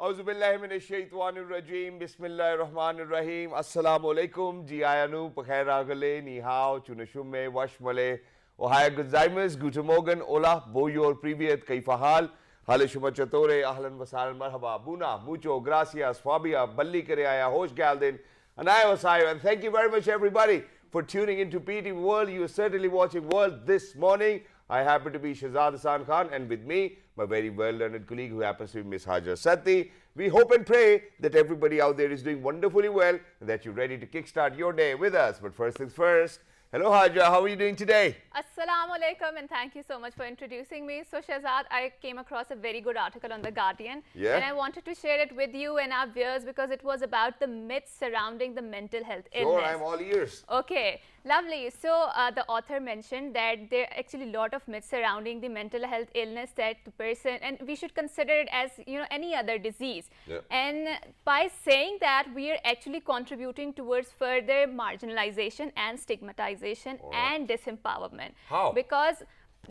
Auzubillahiminashaitanirrajim. Bismillahirrahmanirrahim. Assalamu alaikum. Jiayanu, Pakhairagale, Nihao, Chunashume, Washmale, Ohio Gozaimas, Guten Morgen, Ola, Boyor, Privyet, Kaifahal, Halishuma Chatore, Ahlan Wasal, Marhaba, Buna, Mucho, Gracias, Fabia, Balli Kareaya, Hosh Galdin, and I was Sayo. And thank you very much, everybody, for tuning into PT World. You are certainly watching World this morning. I happen to be Shahzad Hassan Khan, and with me, my very well-learned colleague who happens to be Miss Hajar Satti. We hope and pray that everybody out there is doing wonderfully well and that you're ready to kickstart your day with us. But first things first, hello Hajar, how are you doing today? Assalamu alaikum, and thank you so much for introducing me. So Shahzad, I came across a very good article on The Guardian, and I wanted to share it with you and our viewers because it was about the myths surrounding the mental health illness. Sure, I'm all ears. Okay, lovely. So the author mentioned that there are actually a lot of myths surrounding the mental health illness, that the person, and we should consider it as, you know, any other disease. And by saying that, we are actually contributing towards further marginalization and stigmatization and disempowerment. How? Because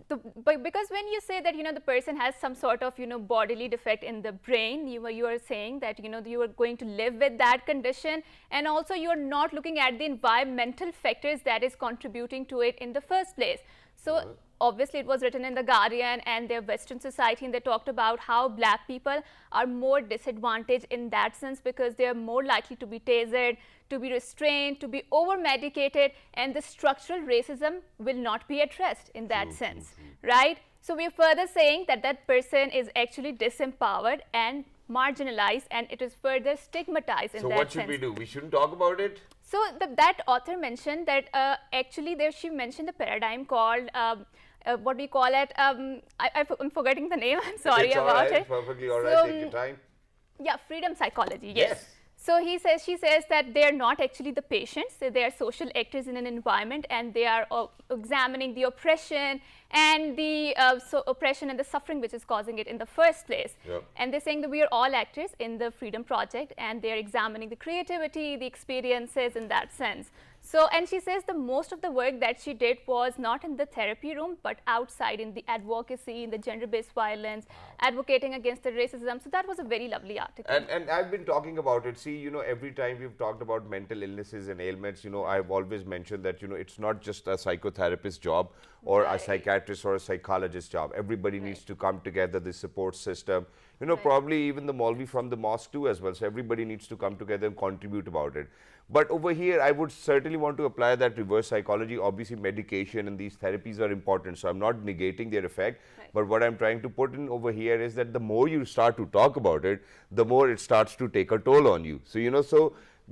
when you say that, you know, the person has some sort of, you know, bodily defect in the brain, you are saying that, you know, you are going to live with that condition, and also you are not looking at the environmental factors that is contributing to it in the first place. So obviously it was written in The Guardian and their Western society, and they talked about how black people are more disadvantaged in that sense because they are more likely to be tasered, to be restrained, to be over-medicated, and the structural racism will not be addressed in that sense, right? So we are further saying that that person is actually disempowered and marginalized, and it is further stigmatized in that sense. So what should we do? We shouldn't talk about it? So that author mentioned that actually she mentioned the paradigm called what we call it, I'm forgetting the name, I'm sorry about it. It's perfectly all right, take your time. Yeah, freedom psychology, yes. So she says that they are not actually the patients, they are social actors in an environment, and they are examining the oppression and the oppression and the suffering which is causing it in the first place. And they're saying that we are all actors in the Freedom Project, and they're examining the creativity, the experiences in that sense. So, and she says the most of the work that she did was not in the therapy room, but outside in the advocacy, in the gender-based violence, advocating against the racism. So that was a very lovely article. And I've been talking about it. See, you know, every time we've talked about mental illnesses and ailments, you know, I've always mentioned that, you know, it's not just a psychotherapist job or a psychiatrist or a psychologist job. Everybody needs to come together, the support system. You know, probably even the Maulvi from the mosque too as well. So everybody needs to come together and contribute about it. But over here, I would certainly want to apply that reverse psychology. Obviously, medication and these therapies are important, so I'm not negating their effect. But what I'm trying to put in over here is that the more you start to talk about it, the more it starts to take a toll on you. So, you know,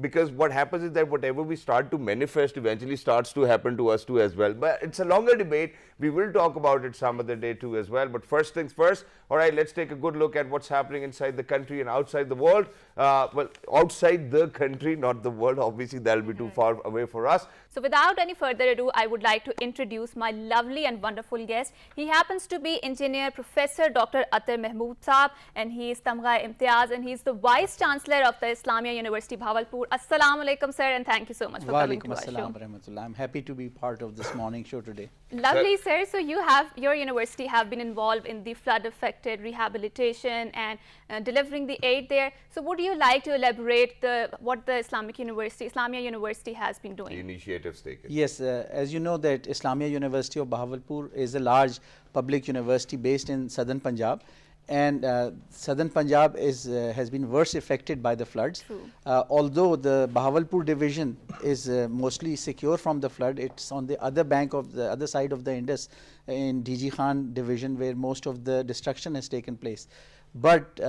because what happens is that whatever we start to manifest eventually starts to happen to us too as well. But it's a longer debate. We will talk about it some other day too as well. But first things first, all right, let's take a good look at what's happening inside the country and outside the world. Well, outside the country, not the world. Obviously, that'll be too far away for us. So without any further ado, I would like to introduce my lovely and wonderful guest. He happens to be Engineer Professor Dr. Atar Mahmood Saab, and he is Tamgha Imtiaz, and he is the Vice Chancellor of the Islamia University, Bahawalpur. Assalamu alaikum, sir, and thank you so much for coming to our show. I'm happy to be part of this morning show today. Lovely, sir. So your university have been involved in the flood-affected rehabilitation and delivering the aid there. So would you like to elaborate what the Islamia University has been doing? The initiatives taken. Yes, as you know that Islamia University of Bahawalpur is a large public university based in southern Punjab. And southern Punjab has been worse affected by the floods. Although the Bahawalpur division is mostly secure from the flood, it's on the other bank of the other side of the Indus in DG Khan division where most of the destruction has taken place. But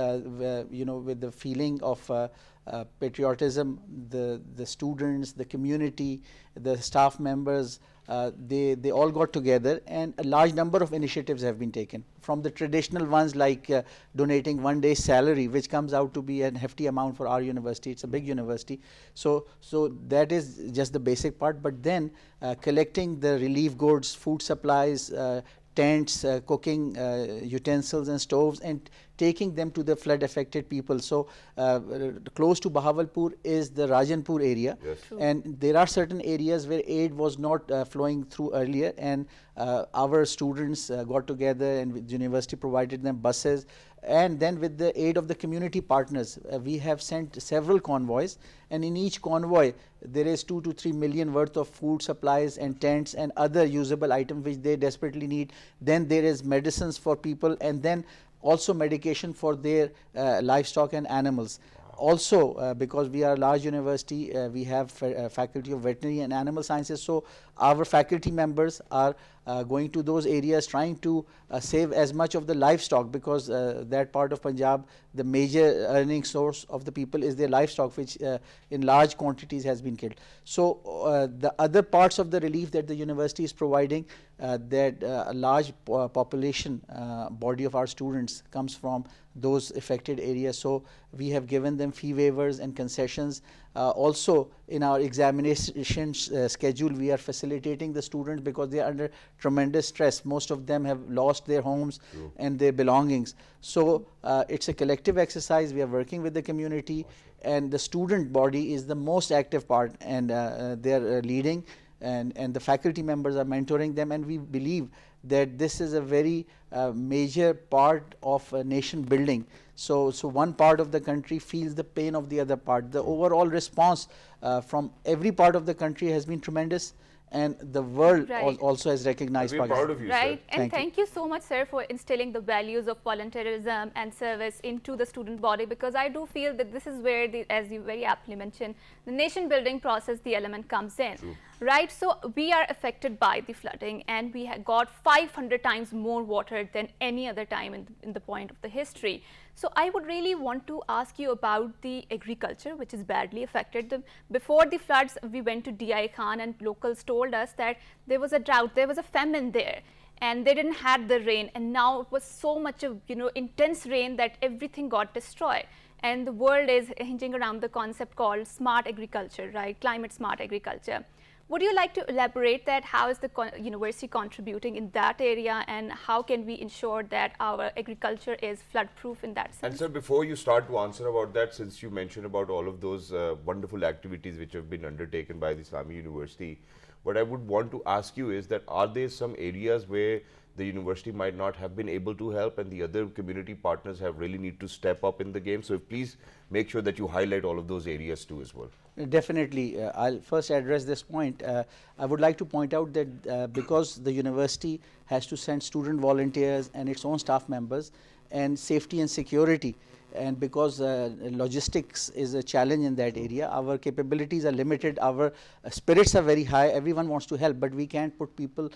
you know, with the feeling of patriotism, the students, the community, the staff members, they all got together, and a large number of initiatives have been taken. From the traditional ones like donating one day's salary, which comes out to be a hefty amount for our university. It's a big university. So that is just the basic part. But then collecting the relief goods, food supplies, tents, cooking utensils and stoves, and taking them to the flood affected people. So close to Bahawalpur is the Rajanpur area, Yes. and there are certain areas where aid was not flowing through earlier, and our students got together and the university provided them buses, and then with the aid of the community partners we have sent several convoys, and in each convoy there is 2 to 3 million worth of food supplies and tents and other usable items which they desperately need. Then there is medicines for people, and then also medication for their livestock and animals. Also, because we are a large university, we have faculty of veterinary and animal sciences, so our faculty members are going to those areas trying to save as much of the livestock, because that part of Punjab, the major earning source of the people is their livestock, which in large quantities has been killed. So the other parts of the relief that the university is providing, that a large population body of our students comes from those affected areas, so we have given them fee waivers and concessions. Also in our examination schedule, we are facilitating the students because they are under tremendous stress. Most of them have lost their homes and their belongings. So it's a collective exercise. We are working with the community, and the student body is the most active part, and they are leading, and the faculty members are mentoring them, and we believe that this is a very major part of nation building. So one part of the country feels the pain of the other part. The overall response from every part of the country has been tremendous, and the world also has recognized We're proud of you, right. sir. And thank you so much, sir, for instilling the values of volunteerism and service into the student body, because I do feel that this is where, as you very aptly mentioned, the nation building process, the element comes in. True. Right, so we are affected by the flooding, and we have got 500 times more water than any other time in the point of the history. So I would really want to ask you about the agriculture, which is badly affected. Before the floods, we went to DI Khan, and locals told us that there was a drought, there was a famine there, and they didn't have the rain, and now it was so much of intense rain that everything got destroyed. And the world is hinging around the concept called smart agriculture, right? Climate smart agriculture. Would you like to elaborate that? How is the university contributing in that area, and how can we ensure that our agriculture is flood proof in that sense? And sir, before you start to answer about that, since you mentioned about all of those wonderful activities which have been undertaken by the Islamia University, what I would want to ask you is that are there some areas where the university might not have been able to help, and the other community partners have really need to step up in the game? So please make sure that you highlight all of those areas too as well. Definitely. I'll first address this point. I would like to point out that because the university has to send student volunteers and its own staff members, and safety and security, and because logistics is a challenge in that area, our capabilities are limited, our spirits are very high, everyone wants to help, but we can't put people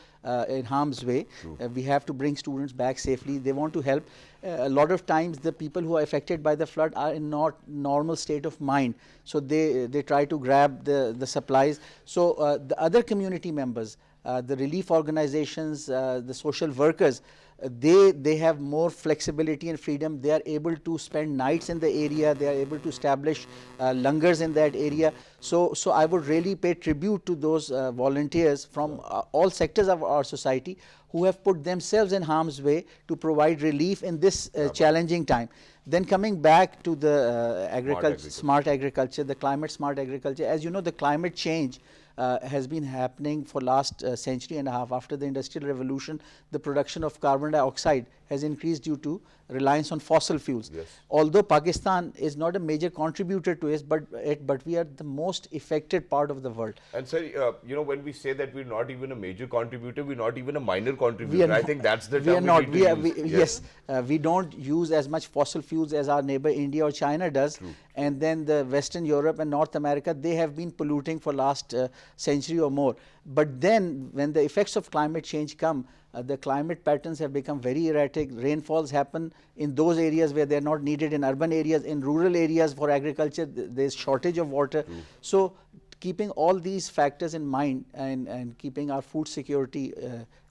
in harm's way. We have to bring students back safely. They want to help. A lot of times the people who are affected by the flood are in not normal state of mind, so they try to grab the supplies. So the other community members, the relief organizations, the social workers, they have more flexibility and freedom. They are able to spend nights in the area. They are able to establish langars in that area. So I would really pay tribute to those volunteers from all sectors of our society who have put themselves in harm's way to provide relief in this challenging time. Then coming back to the smart agriculture, the climate smart agriculture, as you know, the climate change has been happening for last century and a half. After the Industrial Revolution, the production of carbon dioxide has increased due to reliance on fossil fuels. Yes. Although Pakistan is not a major contributor to it, but we are the most affected part of the world. And sir, when we say that we're not even a major contributor, we're not even a minor contributor. I think that's the term we are not. Yes, we don't use as much fossil fuels as our neighbor India or China does. True. And then the Western Europe and North America, they have been polluting for last century or more. But then when the effects of climate change come, the climate patterns have become very erratic. Rainfalls happen in those areas where they're not needed. In urban areas, in rural areas for agriculture, there's shortage of water. So keeping all these factors in mind, and keeping our food security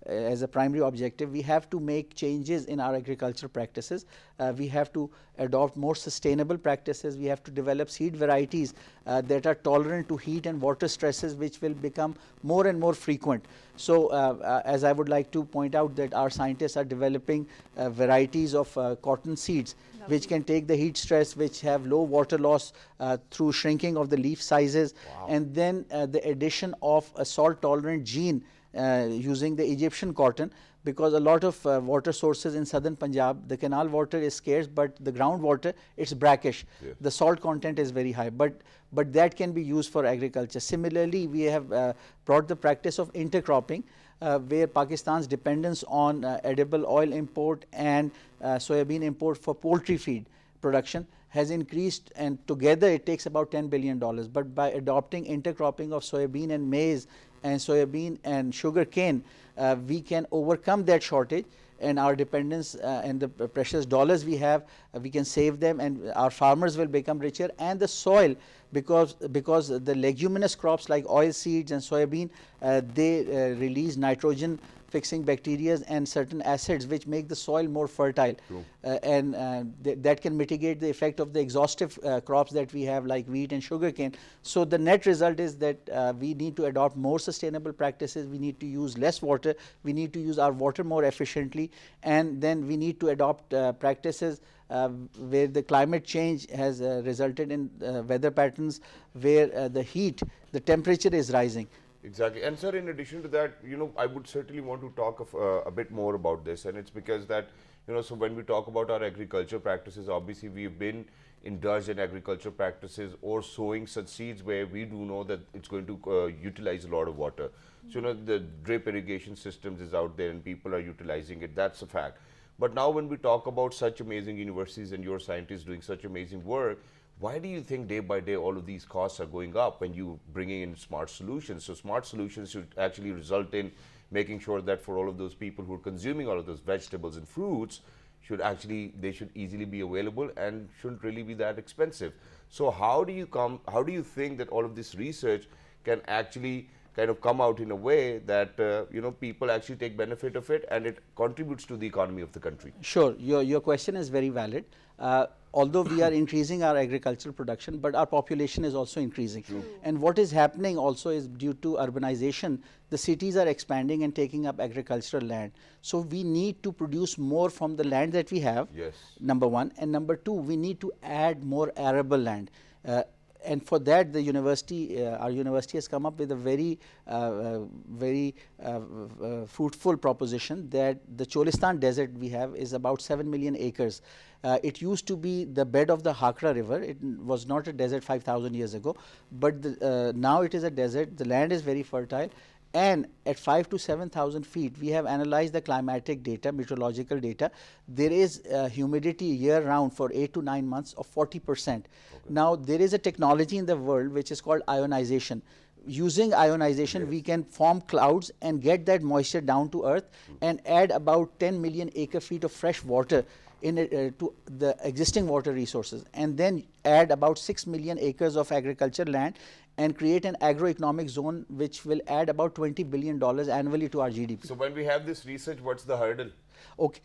as a primary objective, we have to make changes in our agricultural practices. We have to adopt more sustainable practices. We have to develop seed varieties that are tolerant to heat and water stresses, which will become more and more frequent. So as I would like to point out that our scientists are developing varieties of cotton seeds which can take the heat stress, which have low water loss through shrinking of the leaf sizes. Wow. And then the addition of a salt tolerant gene using the Egyptian cotton, because a lot of water sources in southern Punjab, the canal water is scarce, but the groundwater, it's brackish. Yeah. The salt content is very high, but that can be used for agriculture. Similarly, we have brought the practice of intercropping, where Pakistan's dependence on edible oil import and soybean import for poultry feed production has increased, and together it takes about $10 billion. But by adopting intercropping of soybean and maize and soybean and sugar cane, we can overcome that shortage, and our dependence and the precious dollars we have, we can save them, and our farmers will become richer, and the soil, because the leguminous crops like oil seeds and soybean, they release nitrogen fixing bacteria and certain acids which make the soil more fertile. And that can mitigate the effect of the exhaustive crops that we have like wheat and sugarcane. So the net result is that we need to adopt more sustainable practices, we need to use less water, we need to use our water more efficiently, and then we need to adopt practices where the climate change has resulted in weather patterns where the heat, the temperature is rising. Exactly. And sir, in addition to that, I would certainly want to talk a bit more about this, and it's because that, so when we talk about our agriculture practices, obviously we've been indulged in agriculture practices or sowing such seeds where we do know that it's going to utilize a lot of water. So, the drip irrigation systems is out there and people are utilizing it, that's a fact. But now when we talk about such amazing universities and your scientists doing such amazing work, why do you think day by day all of these costs are going up when you bringing in smart solutions? So smart solutions should actually result in making sure that for all of those people who are consuming all of those vegetables and fruits, they should easily be available and shouldn't really be that expensive. So how do you think that all of this research can actually kind of come out in a way that people actually take benefit of it and it contributes to the economy of the country? Sure, your question is very valid. Although we are increasing our agricultural production, but our population is also increasing. True. And what is happening also is due to urbanization, the cities are expanding and taking up agricultural land. So we need to produce more from the land that we have, yes, number one. And number two, we need to add more arable land. And for that, our university has come up with a very fruitful proposition that the Cholistan desert we have is about 7 million acres. It used to be the bed of the Hakra river. It was not a desert 5,000 years ago, but now it is a desert. The land is very fertile. And at 5,000 to 7,000 feet, we have analyzed the climatic data, meteorological data. There is humidity year round for 8 to 9 months of 40%. Okay. Now, there is a technology in the world which is called ionization. Using ionization, yes, we can form clouds and get that moisture down to earth and add about 10 million acre feet of fresh water to the existing water resources, and then add about 6 million acres of agriculture land and create an agroeconomic zone which will add about $20 billion annually to our GDP. So when we have this research, what's the hurdle? Okay,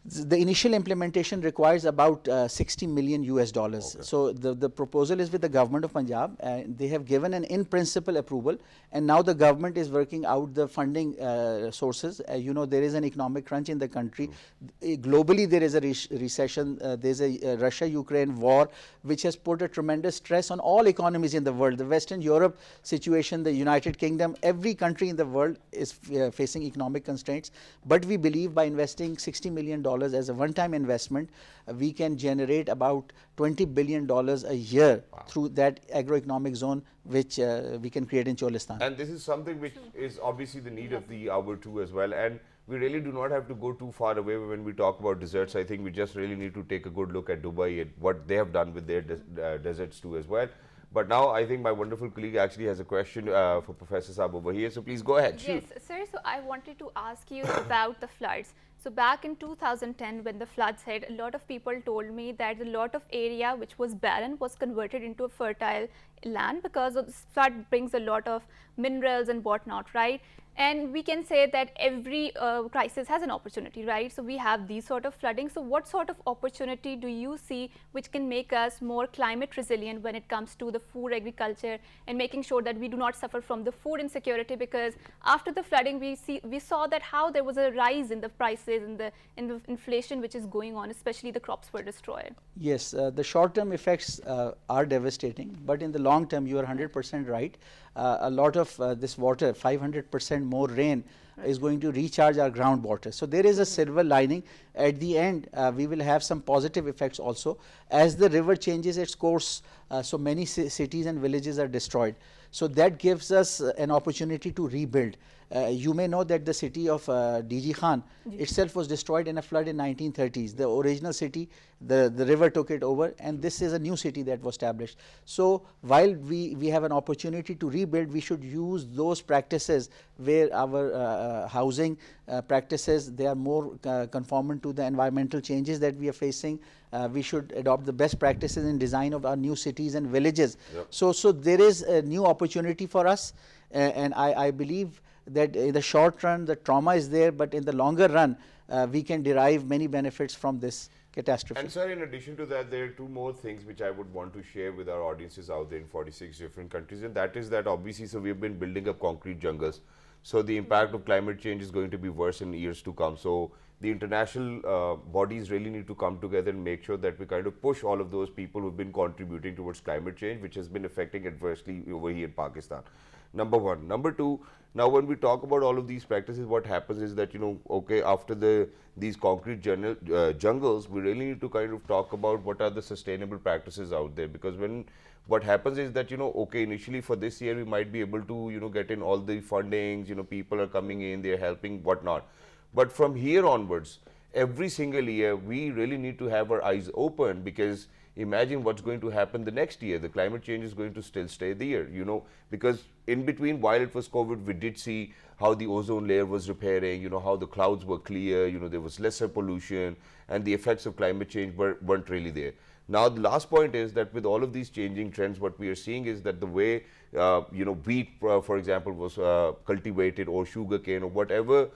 the initial implementation requires about 60 million US dollars. Okay. So the proposal is with the government of Punjab. They have given an in-principle approval, and now the government is working out the funding sources. There is an economic crunch in the country. Globally, there is a recession. There's a Russia-Ukraine war, which has put a tremendous stress on all economies in the world. The Western Europe situation, the United Kingdom, every country in the world is facing economic constraints. But we believe by investing $60 million as a one-time investment, we can generate about $20 billion a year, wow, through that agroeconomic zone which we can create in Cholistan. And this is something which is obviously the need of the hour too as well. And we really do not have to go too far away when we talk about deserts. I think we just really need to take a good look at Dubai and what they have done with their deserts too as well. But now I think my wonderful colleague actually has a question for Professor Saab over here. So please go ahead. Yes, sir. So I wanted to ask you about the floods. So back in 2010, when the floods hit, a lot of people told me that a lot of area which was barren was converted into a fertile land because of this flood brings a lot of minerals and whatnot, right? And we can say that every crisis has an opportunity, right? So we have these sort of flooding. So what sort of opportunity do you see which can make us more climate resilient when it comes to the food agriculture and making sure that we do not suffer from the food insecurity? Because after the flooding, we saw that how there was a rise in the prices and the inflation which is going on, especially the crops were destroyed. Yes, the short-term effects are devastating, but in the long term, you are 100% right. A lot of this water, 500% more rain, is going to recharge our groundwater. So there is a silver lining. At the end, we will have some positive effects also. As the river changes its course, so many cities and villages are destroyed. So that gives us an opportunity to rebuild. You may know that the city of DG Khan itself was destroyed in a flood in 1930s. The original city, the river took it over, and this is a new city that was established. So while we have an opportunity to rebuild, we should use those practices where our housing practices, they are more conformant to the environmental changes that we are facing. We should adopt the best practices in design of our new cities and villages. Yep. So there is a new opportunity for us, and I believe that in the short run the trauma is there, but in the longer run we can derive many benefits from this catastrophe. And sir, in addition to that, there are two more things which I would want to share with our audiences out there in 46 different countries, and that is that obviously, so we've been building up concrete jungles. So the impact of climate change is going to be worse in years to come. So the international bodies really need to come together and make sure that we kind of push all of those people who've been contributing towards climate change, which has been affecting adversely over here in Pakistan. Number one. Number two, now when we talk about all of these practices, what happens is that, okay, after these concrete jungles, we really need to kind of talk about what are the sustainable practices out there. Because what happens is that, okay, initially for this year, we might be able to, get in all the fundings, people are coming in, they're helping, whatnot. But from here onwards, every single year, we really need to have our eyes open, because imagine what's going to happen the next year. The climate change is going to still stay there, because in between, while it was COVID, we did see how the ozone layer was repairing, how the clouds were clear, there was lesser pollution, and the effects of climate change weren't really there. Now, the last point is that with all of these changing trends, what we are seeing is that the way, wheat, for example, was cultivated, or sugarcane, or whatever,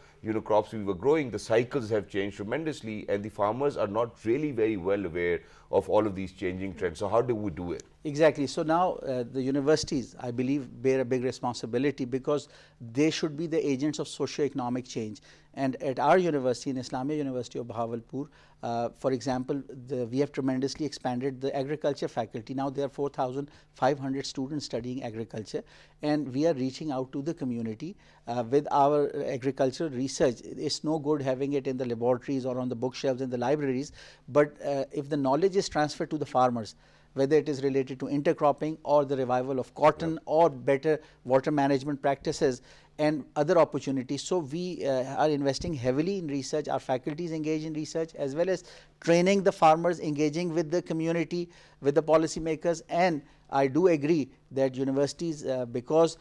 crops we were growing, the cycles have changed tremendously, and the farmers are not really very well aware of all of these changing trends. So how do we do it? Exactly. So now the universities, I believe, bear a big responsibility, because they should be the agents of socio-economic change. And at our university, in Islamia University of Bahawalpur, for example, we have tremendously expanded the agriculture faculty. Now there are 4,500 students studying agriculture, and we are reaching out to the community with our agricultural research. It's no good having it in the laboratories or on the bookshelves in the libraries, but if the knowledge is transferred to the farmers, whether it is related to intercropping or the revival of cotton, or better water management practices and other opportunities. So we are investing heavily in research. Our faculty is engaged in research, as well as training the farmers, engaging with the community, with the policymakers. And I do agree that universities, because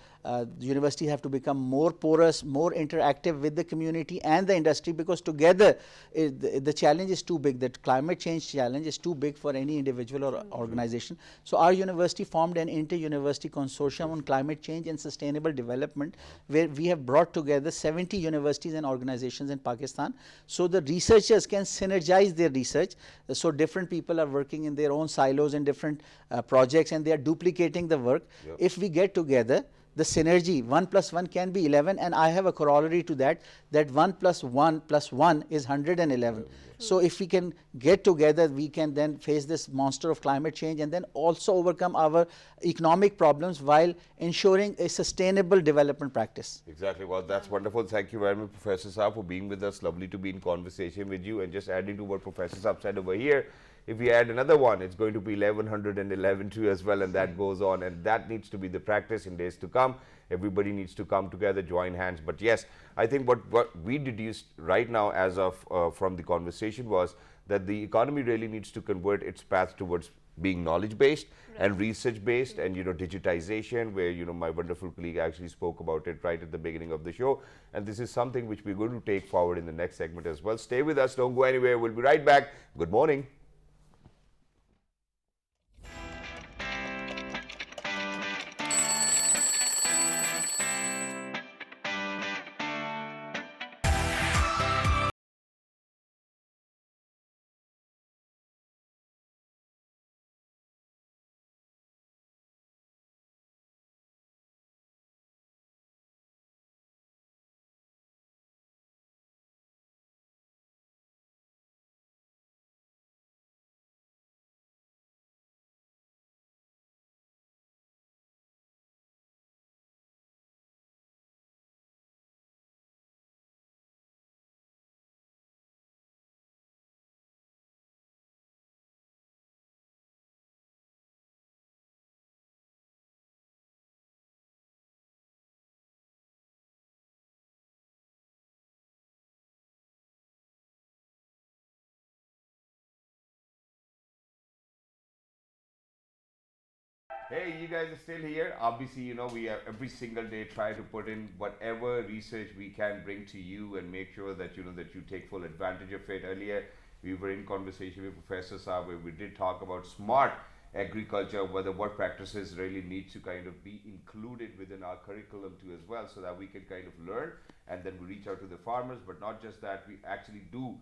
universities have to become more porous, more interactive with the community and the industry, because together the challenge is too big. That climate change challenge is too big for any individual or organization. So our university formed an inter-university consortium on climate change and sustainable development, where we have brought together 70 universities and organizations in Pakistan, so the researchers can synergize their research. So different people are working in their own silos in different projects, and they are duplicating the work. Yep. If we get together, the synergy, 1 + 1 can be 11, and I have a corollary to that, that 1 + 1 + 1 is 111. So if we can get together, we can then face this monster of climate change, and then also overcome our economic problems while ensuring a sustainable development practice. Exactly. Well, that's wonderful. Thank you very much, Professor Saab, for being with us. Lovely to be in conversation with you. And just adding to what Professor Saab said over here, if we add another one, it's going to be 1111 too as well, and that goes on, and that needs to be the practice in days to come. Everybody needs to come together, join hands. But yes, I think what we deduced right now as of from the conversation was that the economy really needs to convert its path towards being knowledge-based and research-based, and digitization, where my wonderful colleague actually spoke about it right at the beginning of the show. And this is something which we're going to take forward in the next segment as well. Stay with us, don't go anywhere. We'll be right back. Good morning. Hey, you guys are still here. Obviously, we are every single day try to put in whatever research we can bring to you and make sure that that you take full advantage of it. Earlier, we were in conversation with Professor Saab where we did talk about smart agriculture, whether what practices really need to kind of be included within our curriculum too as well, so that we can kind of learn and then we reach out to the farmers. But not just that, we actually do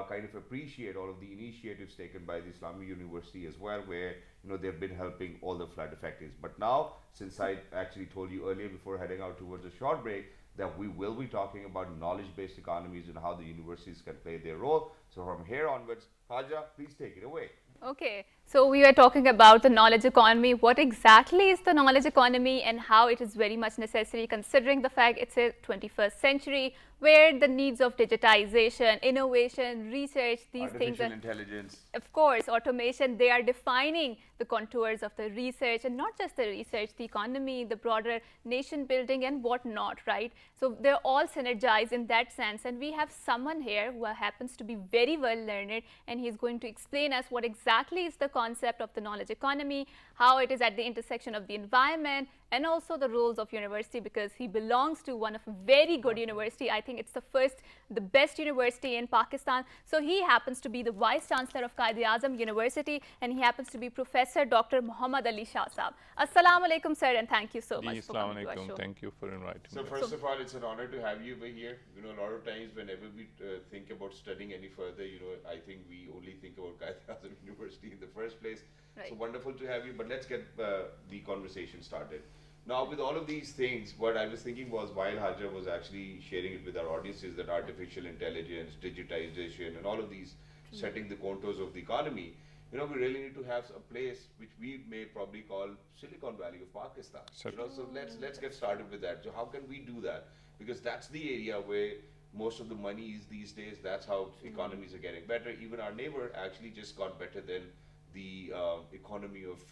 kind of appreciate all of the initiatives taken by the Islamia University as well, where they've been helping all the flood affectees. But now, since I actually told you earlier before heading out towards a short break that we will be talking about knowledge-based economies and how the universities can play their role. So from here onwards, Haja, please take it away. Okay, so we were talking about the knowledge economy. What exactly is the knowledge economy and how it is very much necessary considering the fact it's a 21st century where the needs of digitization, innovation, research, these things, artificial intelligence, of course, automation, they are defining the contours of the research, and not just the research, the economy, the broader nation building and whatnot, right? So they're all synergized in that sense, and we have someone here who happens to be very well learned, and he's going to explain us what exactly is the concept of the knowledge economy, how it is at the intersection of the environment and also the roles of university, because he belongs to one of a very good university. I think it's the best university in Pakistan. So he happens to be the Vice Chancellor of Quaid Azam University, and he happens to be Professor Dr. Muhammad Ali Shah Saab. Assalamu alaikum, sir, and thank you so much for coming to our show. Thank you for inviting me. So first of all, it's an honor to have you over here. A lot of times whenever we think about studying any further, I think we only think about Quaid Azam University in the first place. Right. So wonderful to have you, but let's get the conversation started. Now, with all of these things, what I was thinking was, while Hajar was actually sharing it with our audiences, that artificial intelligence, digitization, and all of these setting the contours of the economy, we really need to have a place which we may probably call Silicon Valley of Pakistan. So let's get started with that. So how can we do that? Because that's the area where most of the money is these days. That's how economies are getting better. Even our neighbor actually just got better than the economy of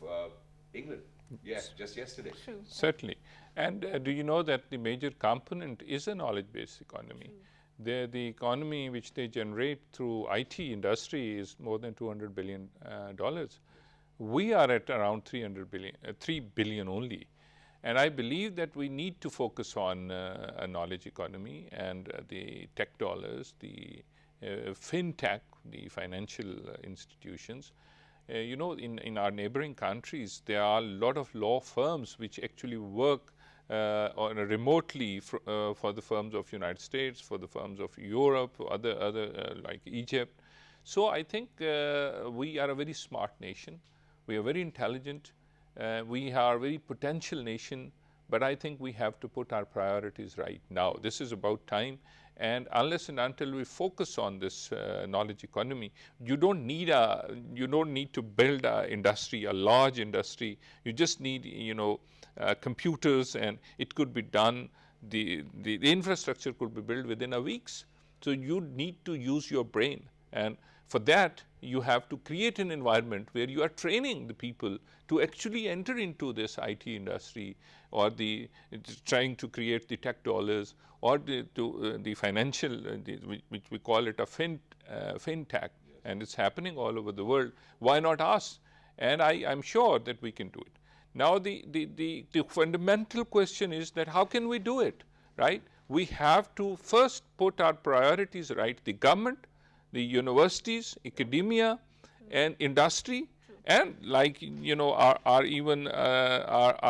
England. Yes, just yesterday. True. Certainly. And do you know that the major component is a knowledge-based economy? The economy which they generate through IT industry is more than $200 billion. We are at around 3 billion only. And I believe that we need to focus on a knowledge economy and the tech dollars, the fintech, the financial institutions. In our neighboring countries, there are a lot of law firms which actually work remotely for the firms of United States, for the firms of Europe, other like Egypt. So I think we are a very smart nation. We are very intelligent. We are a very potential nation. But I think we have to put our priorities right now. This is about time. And unless and until we focus on this knowledge economy, you don't need to build a industry, a large industry. You just need computers, and it could be done. The infrastructure could be built within a weeks. So you need to use your brain, and for that you have to create an environment where you are training the people to actually enter into this IT industry, or trying to create the tech dollars, or the financial, which we call it a fintech, yes. And it's happening all over the world. Why not us? And I'm sure that we can do it. Now the fundamental question is that how can we do it, right? We have to first put our priorities right. The government, the universities, academia, and industry, and our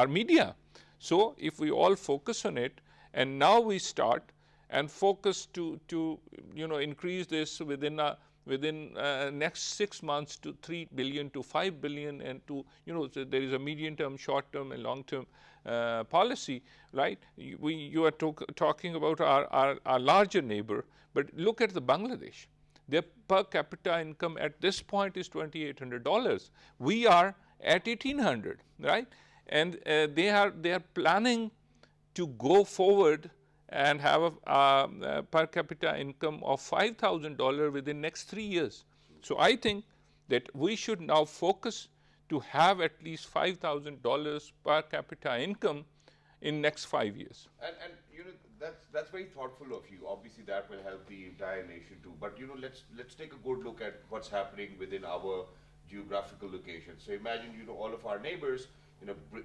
media. So if we all focus on it, and now we start and focus to increase this within next 6 months to 3 billion to 5 billion, and so there is a medium term, short term, and long term policy, right? You are talking about our larger neighbor, but look at the Bangladesh. Their per capita income at this point is $2,800. We are at $1,800, right? And they are planning to go forward and have a per capita income of $5,000 within next 3 years. So I think that we should now focus to have at least $5,000 per capita income in next 5 years. And that's very thoughtful of you. Obviously, that will help the entire nation too. But let's take a good look at what's happening within our geographical location. So imagine all of our neighbors.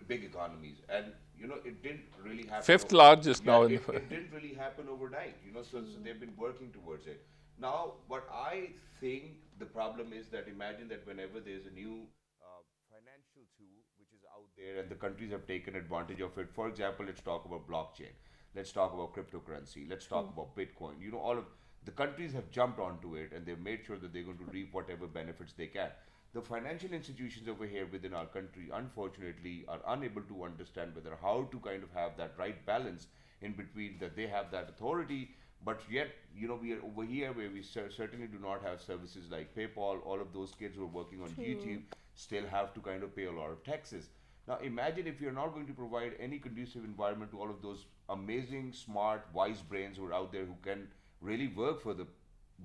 big economies, and it didn't really happen. Fifth largest Yeah, now in it, the it didn't really happen overnight. So they've been working towards it. Now, what I think the problem is that imagine that whenever there's a new financial tool which is out there and the countries have taken advantage of it. For example, let's talk about blockchain. Let's talk about cryptocurrency. Let's talk about Bitcoin. All of the countries have jumped onto it and they've made sure that they're going to reap whatever benefits they can. The financial institutions over here within our country, unfortunately, are unable to understand whether how to kind of have that right balance in between that they have that authority, but yet, we are over here where we certainly do not have services like PayPal. All of those kids who are working on YouTube still have to kind of pay a lot of taxes. Now, imagine if you're not going to provide any conducive environment to all of those amazing, smart, wise brains who are out there who can really work for the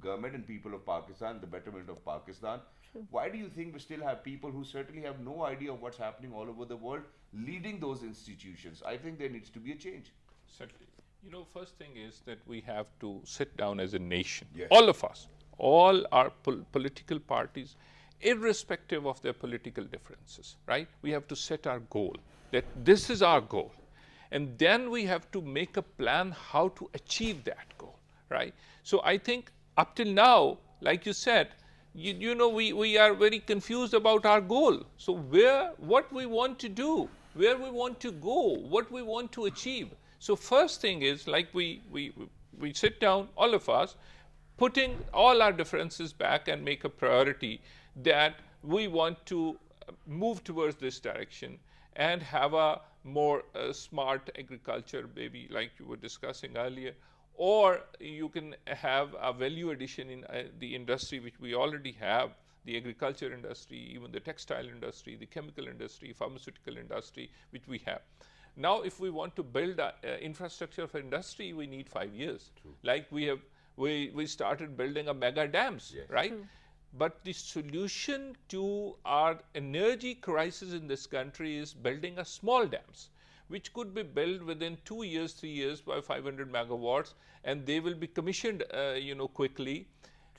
government and people of Pakistan, the betterment of Pakistan. Why do you think we still have people who certainly have no idea of what's happening all over the world leading those institutions? I think there needs to be a change. Certainly. First thing is that we have to sit down as a nation, Yes. all of us, all our political parties, irrespective of their political differences, right? We have to set our goal, that this is our goal. And then we have to make a plan how to achieve that goal, right? So I think up till now, like you said, we are very confused about our goal. So what we want to do, where we want to go, what we want to achieve. So first thing is, like we sit down, all of us, putting all our differences back and make a priority that we want to move towards this direction and have a more smart agriculture, maybe like you were discussing earlier, or you can have a value addition in the industry which we already have, the agriculture industry, even the textile industry, the chemical industry, pharmaceutical industry, which we have. Now, if we want to build infrastructure for industry, we need 5 years. True. Like we started building a mega dams, Yes. right? But the solution to our energy crisis in this country is building a small dams, which could be built within 2 years, 3 years by 500 megawatts, and they will be commissioned, quickly.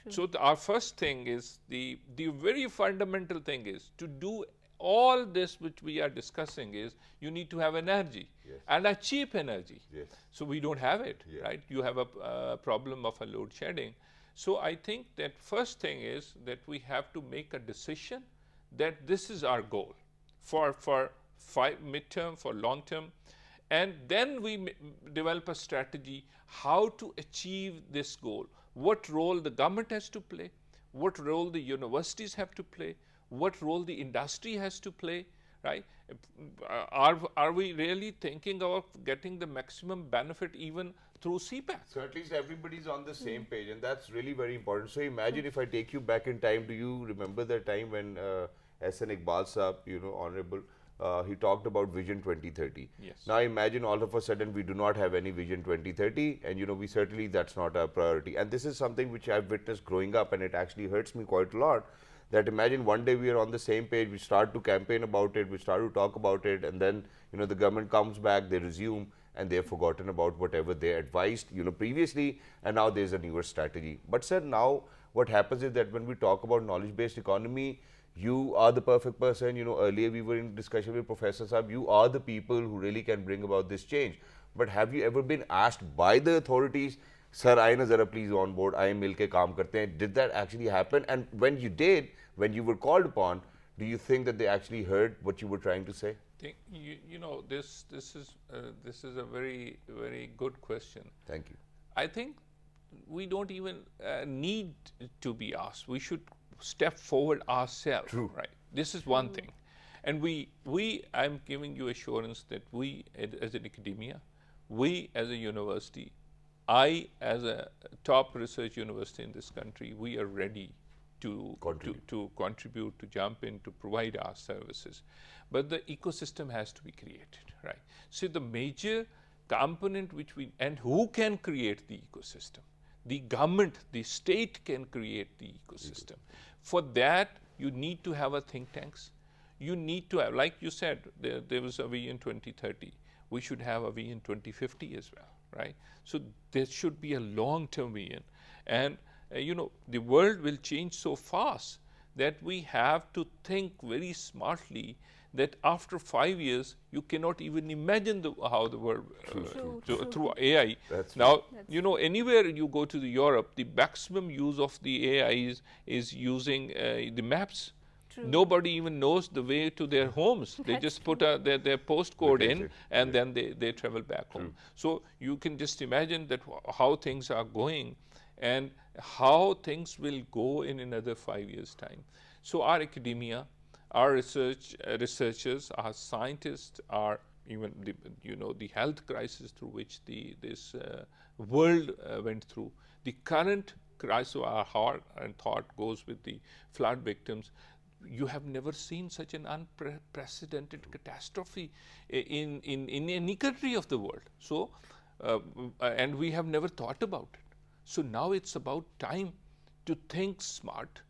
So our first thing is the very fundamental thing is to do all this which we are discussing is you need to have energy. Yes. And a cheap energy. Yes. So we don't have it, Yeah. right? You have a problem of a load shedding. So I think that first thing is that we have to make a decision that this is our goal for midterm, for long term, and then we develop a strategy how to achieve this goal. What role the government has to play, what role the universities have to play, what role the industry has to play, right? Are we really thinking of getting the maximum benefit even through CPAC? Certainly, everybody's on the same page, and that's really very important. So imagine if I take you back in time. Do you remember the time when S.N. Iqbal Saab, honorable, he talked about Vision 2030. Yes. Now imagine all of a sudden we do not have any Vision 2030, and we certainly, that's not our priority. And this is something which I've witnessed growing up, and it actually hurts me quite a lot. That imagine one day we are on the same page, we start to campaign about it, we start to talk about it, and then the government comes back, they resume, and they've forgotten about whatever they advised previously, and now there's a newer strategy. But sir, now what happens is that when we talk about knowledge-based economy, you are the perfect person. Earlier we were in discussion with Professor Saab, you are the people who really can bring about this change. But have you ever been asked by the authorities, sir, I na zara please on board, I milke kaam karte hain? Did that actually happen? And when you did, when you were called upon, do you think that they actually heard what you were trying to say? This is a very, very good question. Thank you. I think we don't even need to be asked. We should step forward ourselves. True. Right. This is one thing. And I'm giving you assurance that we as an academia, we as a university, I as a top research university in this country, we are ready to contribute, to jump in, to provide our services. But the ecosystem has to be created, right? So the major component and who can create the ecosystem? The government, the state can create the ecosystem. For that, you need to have a think tanks. You need to have, like you said, there was a vision 2030. We should have a vision 2050 as well, right? So there should be a long-term vision. And the world will change so fast that we have to think very smartly that after 5 years, you cannot even imagine how the world through AI. That's now, you know, anywhere you go to the Europe, the maximum use of the AI is using the maps. Nobody even knows the way to their homes. They just put their postcode in, and then they travel back home. So you can just imagine that how things are going and how things will go in another 5 years' time. So our academia, our researchers, our scientists, our even the health crisis through which this world went through, the current crisis of our heart and thought goes with the flood victims. You have never seen such an unprecedented catastrophe in any country of the world. So, and we have never thought about it. So now it's about time to think smart,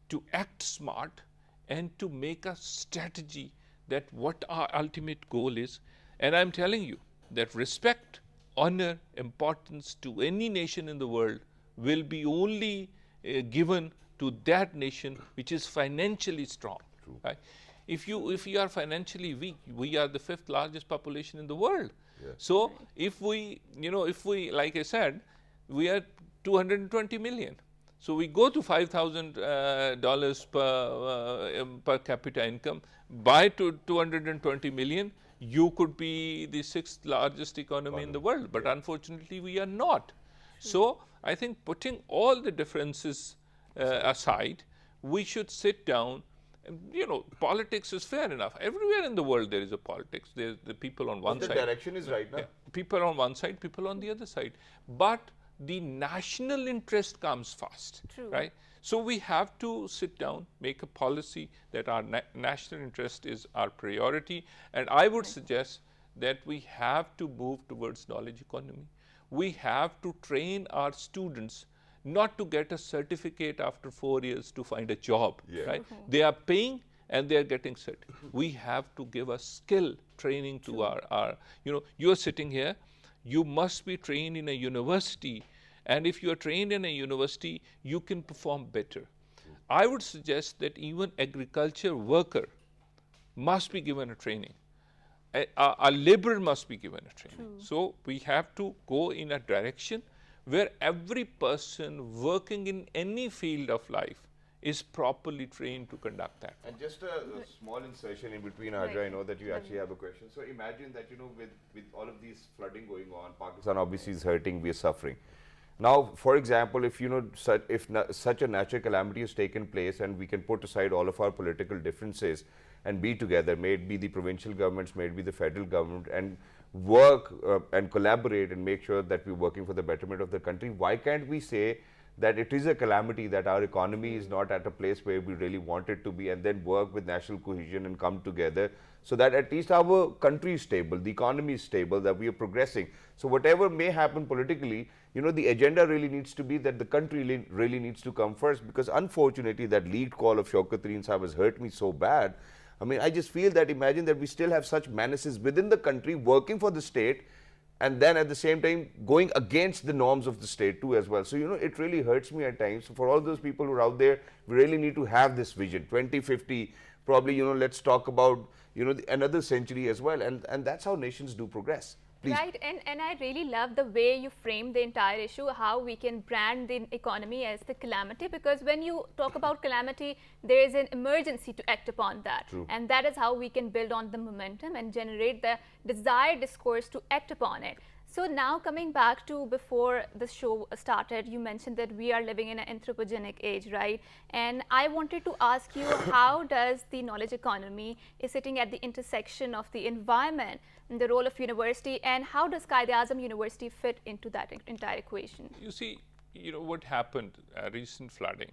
to act smart, and to make a strategy that what our ultimate goal is. And I'm telling you that respect, honor, importance to any nation in the world will be only given to that nation which is financially strong. Right? If you are financially weak, we are the 5th largest population in the world. Yeah. So if we, like I said, we are 220 million. So we go to $5,000 per capita income. By 220 million, you could be the 6th largest economy in the world. But unfortunately, we are not. So I think putting all the differences aside, we should sit down. Politics is fair enough. Everywhere in the world there is a politics. There's the people on one side. The direction is right now. Yeah. People on one side, people on the other side. But the national interest comes first, right? So we have to sit down, make a policy that our national interest is our priority. And I would suggest that we have to move towards knowledge economy. We have to train our students not to get a certificate after 4 years to find a job, right? They are paying and they are getting certificate. We have to give a skill training to our you are sitting here, you must be trained in a university, and if you are trained in a university, you can perform better. I would suggest that even agriculture worker must be given a training. A laborer must be given a training. So we have to go in a direction where every person working in any field of life is properly trained to conduct that. And just a small insertion in between, Haja, I know that you actually have a question. So imagine that, with all of these flooding going on, Pakistan obviously is hurting, we are suffering. Now, for example, if such a natural calamity has taken place and we can put aside all of our political differences and be together, may it be the provincial governments, may it be the federal government, and work and collaborate and make sure that we're working for the betterment of the country, why can't we say that it is a calamity, that our economy is not at a place where we really want it to be, and then work with national cohesion and come together so that at least our country is stable, the economy is stable, that we are progressing. So whatever may happen politically, the agenda really needs to be that the country really needs to come first, because unfortunately that leaked call of Shaukat Tareen Sahab has hurt me so bad. I mean, I just feel that, imagine that we still have such menaces within the country working for the state, and then at the same time going against the norms of the state too as well. So, it really hurts me at times. So for all those people who are out there, we really need to have this vision. 2050, probably, let's talk about, another century as well. And that's how nations do progress. Please. Right, and I really love the way you frame the entire issue, how we can brand the economy as the calamity, because when you talk about calamity, there is an emergency to act upon that. True. And that is how we can build on the momentum and generate the desired discourse to act upon it. So now coming back to before the show started, you mentioned that we are living in an anthropogenic age, right? And I wanted to ask you, how does the knowledge economy is sitting at the intersection of the environment and the role of university, and how does Quaid Azam University fit into that entire equation? You see, what happened, recent flooding,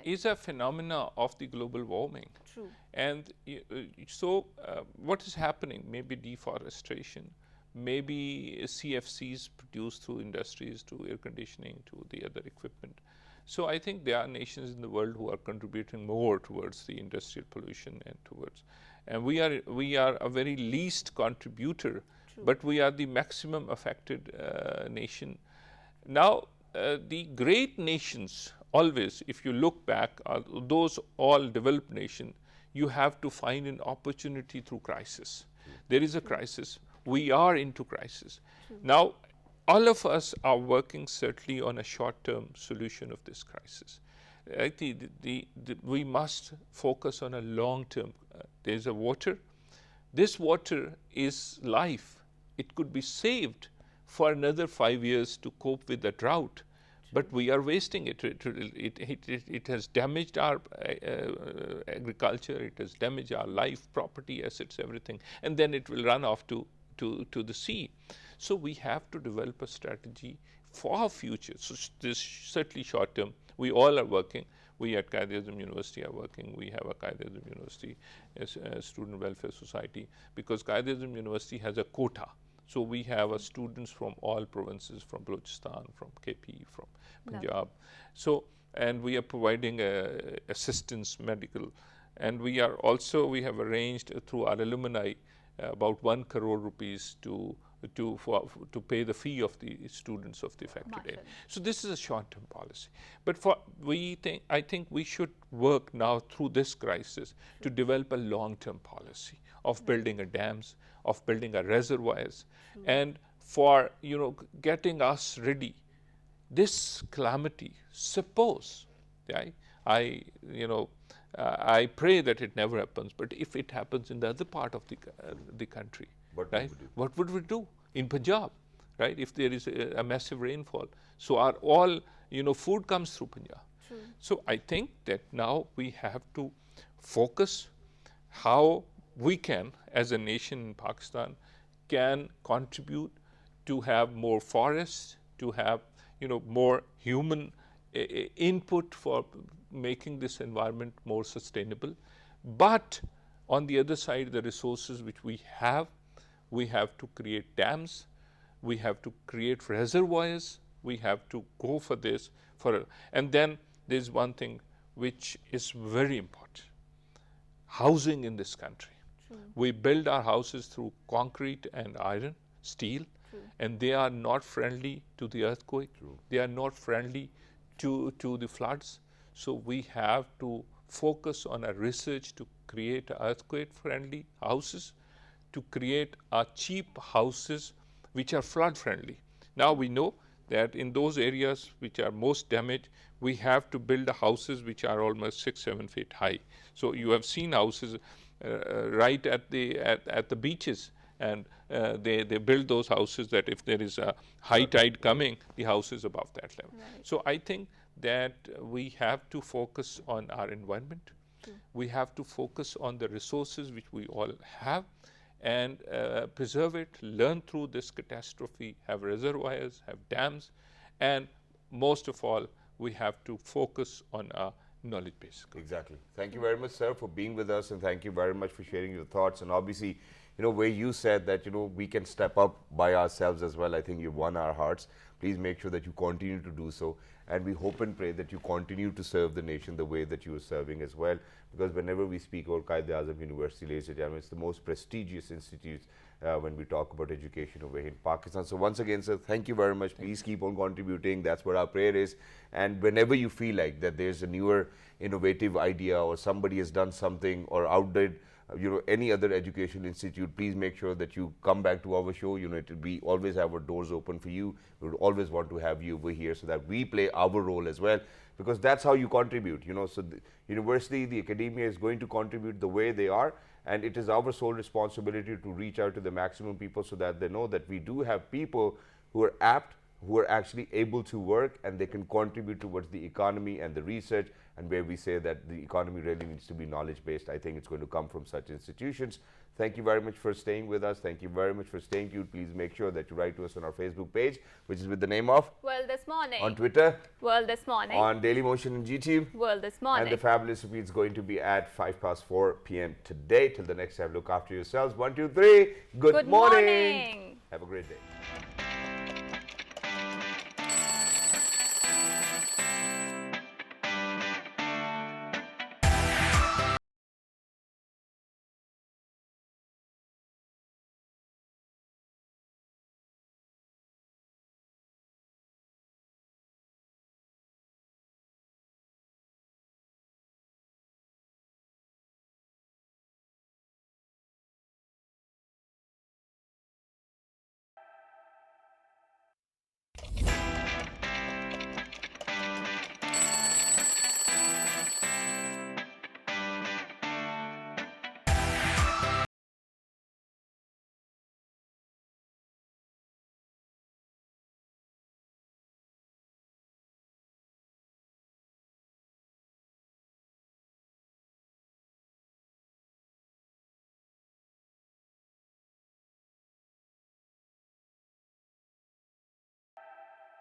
is a phenomena of the global warming. True. And so what is happening? Maybe deforestation, maybe CFCs produced through industries, to air conditioning, to the other equipment. So I think there are nations in the world who are contributing more towards the industrial pollution and towards, and we are a very least contributor. True. But we are the maximum affected nation. Now, the great nations always, if you look back, those all developed nations, you have to find an opportunity through crisis. There is a crisis. We are into crisis. Now, all of us are working certainly on a short-term solution of this crisis. I think we must focus on a long-term. There's a water. This water is life. It could be saved for another 5 years to cope with the drought, but we are wasting it. It has damaged our agriculture. It has damaged our life, property, assets, everything, and then it will run off to the sea. So we have to develop a strategy for our future. So this certainly short term. We all are working. We at Quaid Azam University are working. We have a Quaid Azam University as a Student Welfare Society, because Quaid Azam University has a quota. So we have students from all provinces, from Balochistan, from KP, from Punjab. So, and we are providing assistance, medical, and we have arranged through our alumni about 1 crore rupees to pay the fee of the students of the affected area. So this is a short-term policy. But I think we should work now through this crisis to develop a long-term policy of building dams, of building reservoirs, and for getting us ready. This calamity, suppose, I pray that it never happens, but if it happens in the other part of the country, what would we do in Punjab, right? If there is a massive rainfall, so all food comes through Punjab. So I think that now we have to focus how we can, as a nation in Pakistan, can contribute to have more forests, to have more human input for making this environment more sustainable. But on the other side, the resources which we have to create dams, we have to create reservoirs, we have to go for this. And then there's one thing which is very important: housing in this country. We build our houses through concrete and iron, steel, and they are not friendly to the earthquake. They are not friendly to the floods. So we have to focus on a research to create earthquake-friendly houses, to create cheap houses which are flood-friendly. Now we know that in those areas which are most damaged, we have to build houses which are almost 6-7 feet high. So you have seen houses right at the beaches, and they build those houses that if there is a high tide coming, the house is above that level. Right. So I think that we have to focus on our environment. We have to focus on the resources which we all have, and preserve it, learn through this catastrophe, have reservoirs, have dams, and most of all, we have to focus on our knowledge base. Exactly. Thank you very much, sir, for being with us, and thank you very much for sharing your thoughts. And obviously, where you said that, we can step up by ourselves as well, I think you've won our hearts. Please make sure that you continue to do so. And we hope and pray that you continue to serve the nation the way that you are serving as well. Because whenever we speak about Quaid Azam University, ladies and gentlemen, it's the most prestigious institute when we talk about education over here in Pakistan. So once again, sir, thank you very much. Please keep on contributing. That's what our prayer is. And whenever you feel like that there's a newer, innovative idea, or somebody has done something or outdid any other education institute, please make sure that you come back to our show. We always have our doors open for you. We would always want to have you over here so that we play our role as well, because that's how you contribute. So the university, the academia is going to contribute the way they are, and it is our sole responsibility to reach out to the maximum people so that they know that we do have people who are apt, who are actually able to work, and they can contribute towards the economy and the research. And where we say that the economy really needs to be knowledge-based, I think it's going to come from such institutions. Thank you very much for staying with us. Thank you very much for staying tuned. Please make sure that you write to us on our Facebook page, which is with the name of World This Morning. On Twitter, World This Morning. On Daily Motion and GTM, World This Morning. And the fabulous repeat is going to be at 4 p.m. today. Till the next time, look after yourselves. 1, 2, 3. Good morning. Morning. Have a great day.